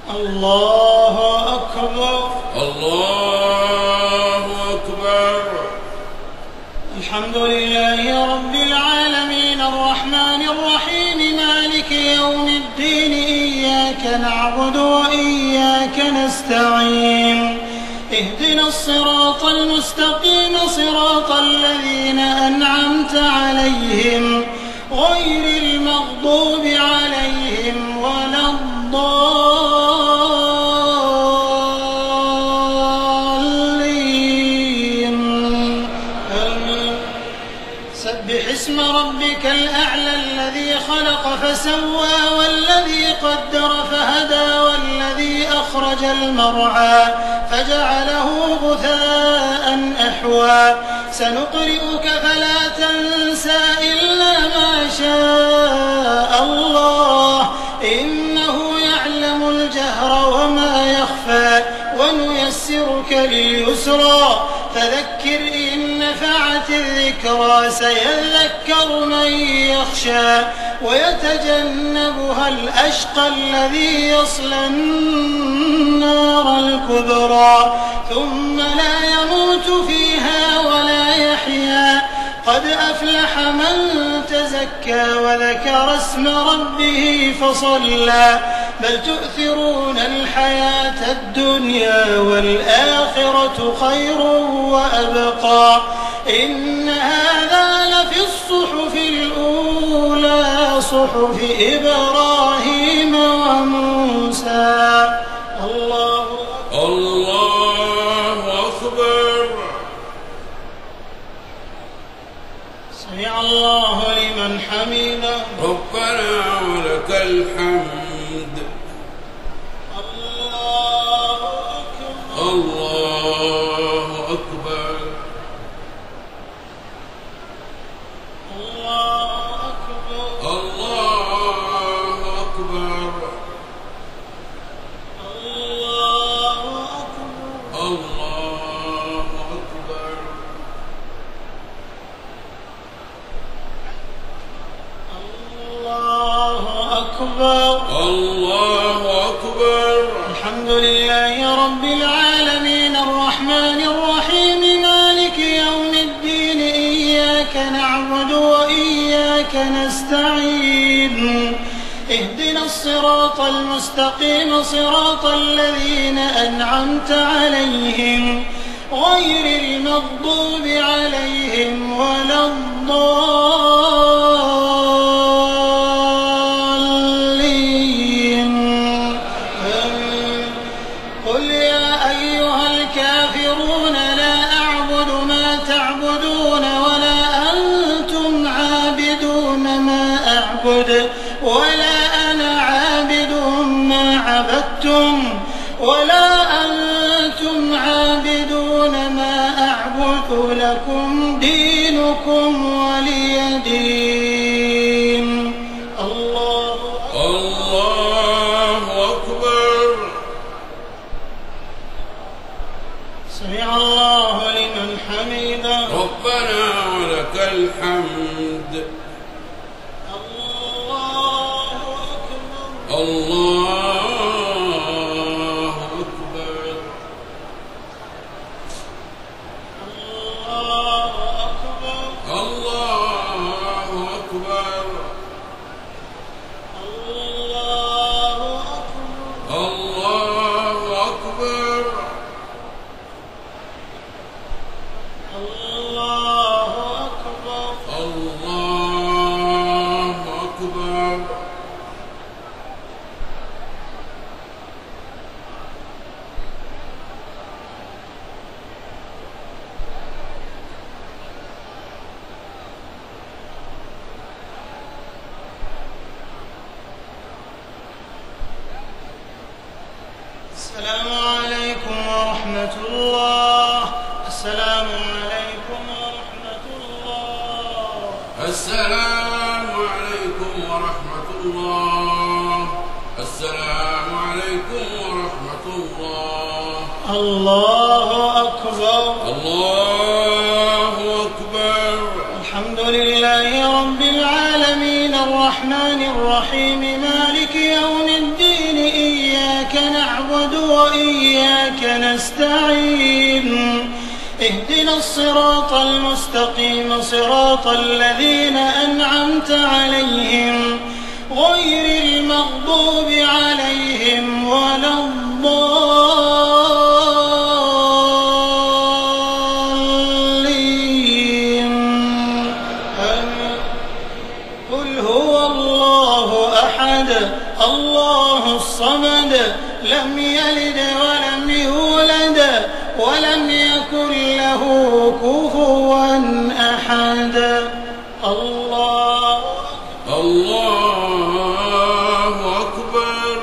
الله أكبر. الله أكبر. الحمد لله رب العالمين الرحمن الرحيم مالك يوم الدين إياك نعبد وإياك نستعين اهدنا الصراط المستقيم صراط الذين أنعمت عليهم غير المغضوب عليهم ولا الضالين. سبح اسم ربك الأعلى الذي خلق فسوى والذي قدر فهدى والذي أخرج المرعى فجعله غثاء أحوى سنقرئك فلا تنسى إلا ما شاء الله إنه يعلم الجهر وما يخفى ونيسرك لليسرى فذكر إن نفعت الذكرى سيذكر من يخشى ويتجنبها الأشقى الذي يصلى النار الكبرى ثم لا يموت فيها ولا يحيا قد أفلح من تزكى وذكر اسم ربه فصلى بل تؤثرون الحياة الدنيا والآخرة خير وأبقى إن هذا لفي الصحف الأولى صحف إبراهيم وموسى. الله أكبر. سمع الله لمن حمده ربنا ولك الحمد. الله أكبر. الله أكبر. الله أكبر. الله أكبر. الله أكبر. الله أكبر. الله أكبر. الله أكبر. الحمد لله رب العالمين الرحمن الرحيم مالك يوم الدين إياك نعبد وإياك نستعين اهدنا الصراط المستقيم صراط الذين أنعمت عليهم غير المغضوب عليهم ولا الضالين. قل يا أيها الكافرون لا أعبد ما تعبدون ولا أنتم عابدون ما أعبد ولا أنا عابد ما عبدتم ولا أنتم عابدون ما أعبد لكم دينكم ولي دين. الله أكبر. سمع الله لمن حمده ربنا ولك الحمد. الله أكبر. الله أكبر. الله أكبر. الله أكبر. الله أكبر. الله أكبر. الله أكبر. الله أكبر. السلام عليكم ورحمة الله. السلام عليكم ورحمة الله. السلام عليكم ورحمة الله. السلام عليكم ورحمة الله. الله أكبر. الله أكبر. الحمد لله رب العالمين الرحمن الرحيم مالك يوم الدين إياك نعبد نعبد وإياك نستعين اهدنا الصراط المستقيم صراط الذين أنعمت عليهم غير المغضوب عليهم ولا الضالين. قل هو الله أحد الله الصمد لم يلد ولم يولد ولم يكن له كفوا أحد. الله أكبر.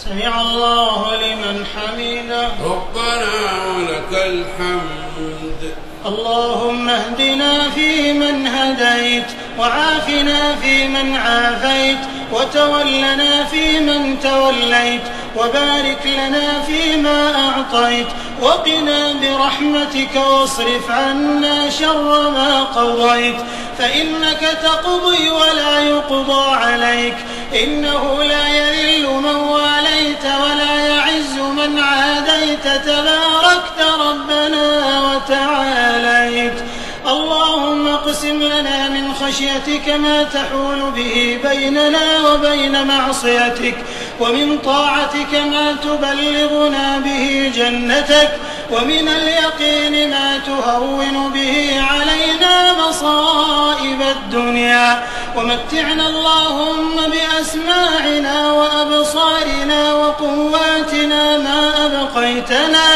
سمع الله لمن حمده. ربنا ولك الحمد. اللهم اهدنا فيمن هديت وعافنا فيمن عافيت وتولنا فيمن توليت وبارك لنا فيما أعطيت وقنا برحمتك واصرف عنا شر ما قضيت فإنك تقضي ولا يقضى عليك إنه لا يذل من واليت ولا يعز من عاديت تباركت ربنا وتعاليت. اللهم اقسم لنا من خشيتك ما تحول به بيننا وبين معصيتك ومن طاعتك ما تبلغنا به جنتك ومن اليقين ما تهون به علينا مصائب الدنيا ومتعنا اللهم بأسماعنا وأبصارنا وقواتنا ما أبقيتنا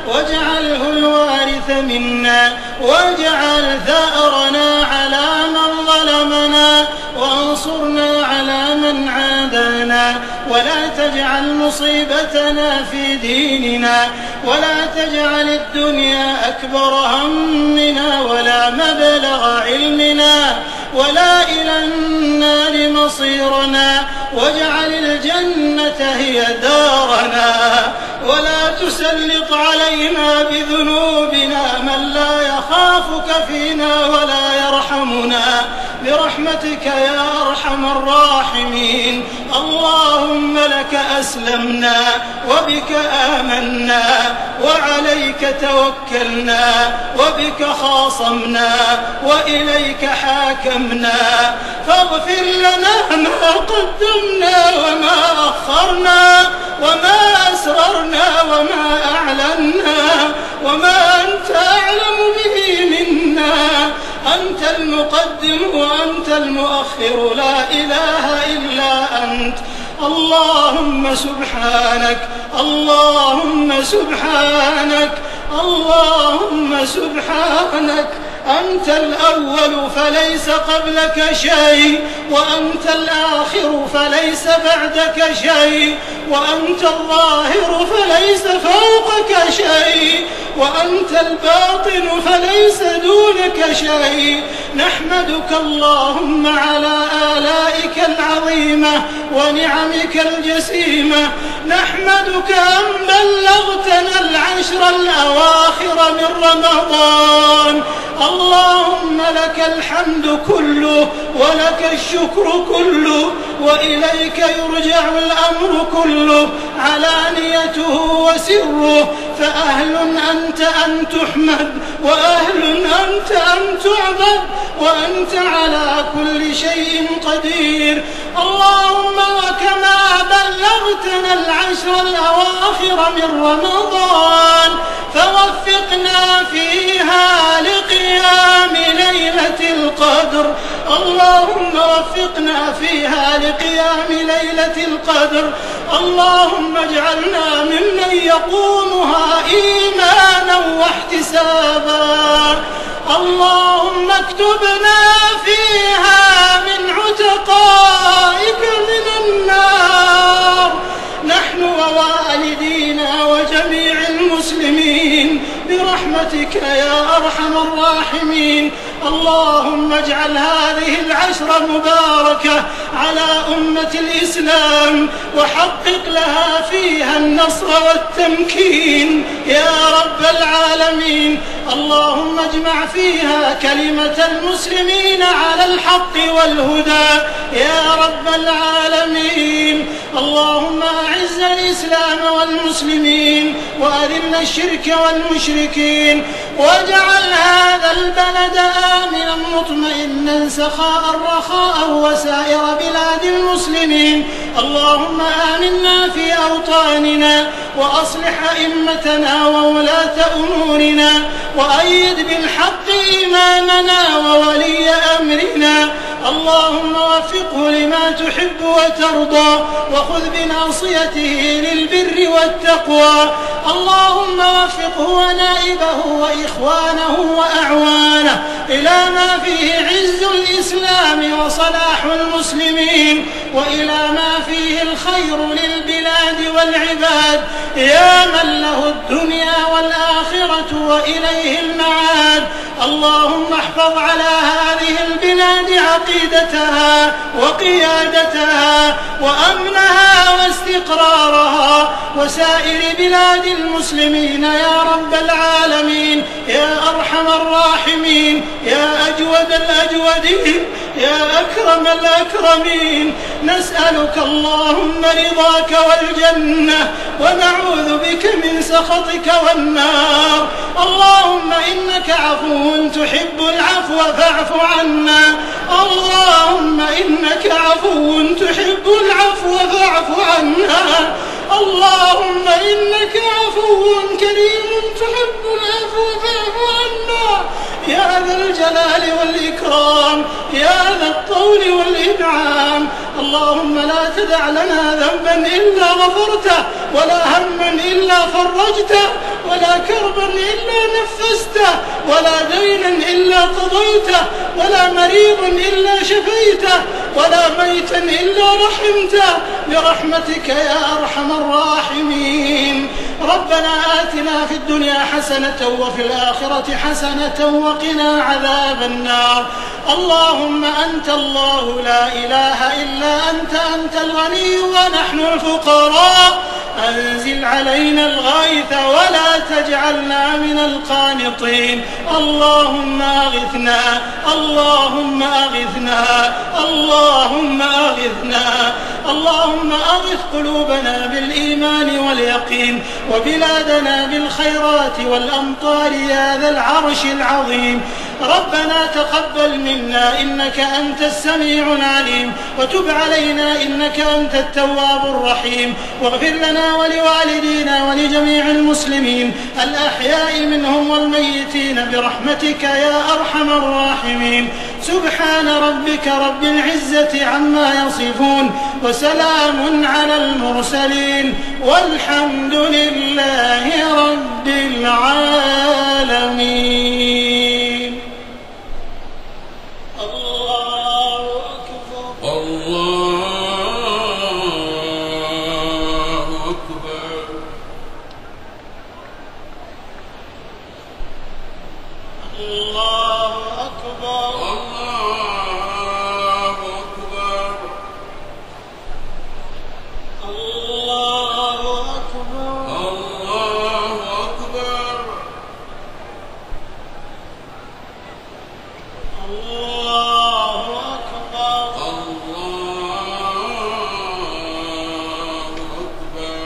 واجعله الوارث منا واجعل ثأرنا على من ظلمنا وانصرنا على من عادانا ولا تجعل مصيبتنا في ديننا ولا تجعل الدنيا أكبر همنا ولا مبلغ علمنا ولا إلى النار مصيرنا واجعل الجنة هي دارنا ولا تسلط علينا بذنوبنا من لا يخافك فينا ولا يرحمنا برحمتك يا أرحم الراحمين. اللهم لك أسلمنا وبك آمنا وعليك توكلنا وبك خاصمنا وإليك حاكمنا فاغفر لنا ما قدمنا وما أخرنا وما أسررنا وما أعلنا وما أنت أعلم به منا. أنت المقدم وأنت المؤخر لا إله إلا أنت. اللهم سبحانك اللهم سبحانك اللهم سبحانك أنت الأول فليس قبلك شيء وأنت الآخر فليس بعدك شيء وأنت الظاهر فليس فوقك شيء وأنت الباطن فليس دونك شيء. نحمدك اللهم على آلائك العظيمة ونعمك الجسيمة. نحمدك أن بلغتنا العشر الأواخر من رمضان. اللهم لك الحمد كله ولك الشكر كله وإليك يرجع الأمر كله علانيته وسره فأهل أنت أن تحمد وأهل أنت أن تعبد وأنت على كل شيء قدير. اللهم وكما بلغتنا العشر الأواخر من رمضان فوفقنا فيها لقيام ليلة القدر. اللهم وفقنا فيها لقيام ليلة القدر. اللهم اجعلنا ممن يقومها إيمانا واحتسابا. اللهم اكتبنا فيها من عتقائك من النار نحن ووالدينا وجميع المسلمين برحمتك يا أرحم الراحمين. اللهم اجعل هذه العشر مباركة على أمة الإسلام وحقق لها فيها النصر والتمكين يا رب العالمين. اللهم اجمع فيها كلمة المسلمين على الحق والهدى يا رب العالمين. اللهم أعز الإسلام والمسلمين وأذل الشرك والمشركين واجعل هذا البلد آمنا مطمئنا سخاء رخاء وسائر بلاد المسلمين. اللهم آمنا في أوطاننا وأصلح أئمتنا وولاة أمورنا وأيد بالحق إمامنا وولي أمرنا. اللهم وفقه لما تحب وترضى وخذ بناصيته للبر والتقوى. اللهم وفقه ونائبه وإخوانه وأعوانه إلى ما فيه عز الإسلام وصلاح المسلمين وإلى ما فيه الخير للبلاد والعباد يا من له الدنيا والآخرة وإليه المعاد. اللهم احفظ على هذه البلاد عقيدتها وقيادتها وأمنها واستقرارها وسائر بلاد المسلمين يا رب العالمين يا أرحم الراحمين يا أجود الأجودين يا أكرم الأكرمين. نسألك اللهم رضاك والجنة ونعوذ بك من سخطك والنار. اللهم إنك عفو تحب العفو فاعف عنا. اللهم إنك عفو تحب العفو فاعف عنا. اللهم إنك عفو كريم تحب العفو فاعف عنا يا ذا الجلال والإكرام يا ذا الطول والإنعام. اللهم لا تدع لنا ذنبا إلا غفرته ولا هما إلا فرجته ولا كربا إلا نفسته ولا دينا إلا قضيته ولا مريضا إلا شفيته ولا ميتا إلا رحمته برحمتك يا أرحم الراحمين. ربنا آتنا في الدنيا حسنة وفي الآخرة حسنة وقنا عذاب النار. اللهم أنت الله لا إله إلا أنت الغني ونحن الفقراء. أنزل علينا الغيث ولا تجعلنا من القانطين. اللهم أغثنا اللهم أغثنا اللهم أغثنا. اللهم أغث قلوبنا بالإيمان واليقين وبلادنا بالخيرات والأمطار يا ذا العرش العظيم. ربنا تقبل منا إنك أنت السميع العليم وتب علينا إنك أنت التواب الرحيم. واغفر لنا ولوالدينا ولجميع المسلمين الأحياء منهم والميتين برحمتك يا أرحم الراحمين. سبحان ربك رب العزة عما يصفون وسلام على المرسلين والحمد لله رب العالمين. الله أكبر الله أكبر. الله أكبر الله أكبر. الله أكبر الله أكبر. الله أكبر. الله أكبر.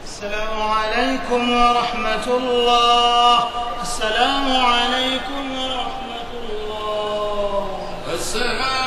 السلام عليكم ورحمة الله. السلام عليكم ورحمة الله. السلام